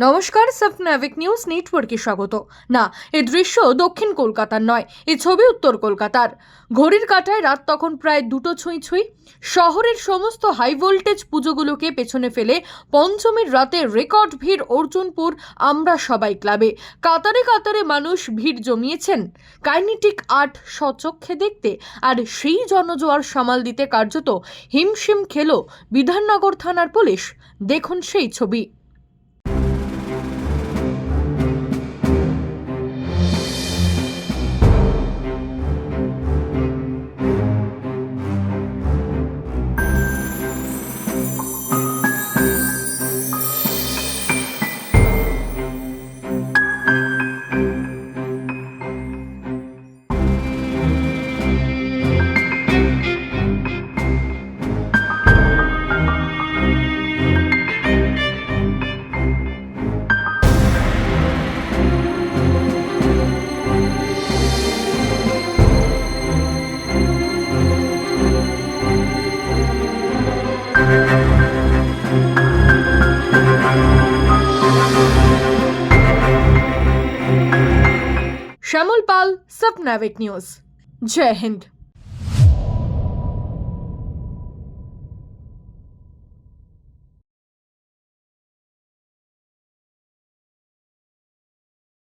নমস্কার, সাফনাভিক নিউজ নেটওয়ার্কে স্বাগত। না, এই দৃশ্য দক্ষিণ কলকাতার নয়, এই ছবি উত্তর কলকাতার। ঘড়ির কাঁটায় রাত তখন প্রায় 2টো ছুঁই ছুঁই। শহরের সমস্ত হাই ভোল্টেজ পুজোগুলোকে পেছনে ফেলে পঞ্চমীর রাতে রেকর্ড ভিড় অর্জুনপুর আমরা সবাই ক্লাবে। কাতারে কাতারে মানুষ ভিড় জমিয়েছেন কাইনেটিক আর্ট স্বচক্ষে দেখতে। আর সেই জনজোয়ার সামাল দিতে কার্যত হিমশিম খেলো বিধাননগর থানার পুলিশ। দেখুন সেই ছবি। श्यामल पाल, सपनाविक न्यूज। जय हिंद।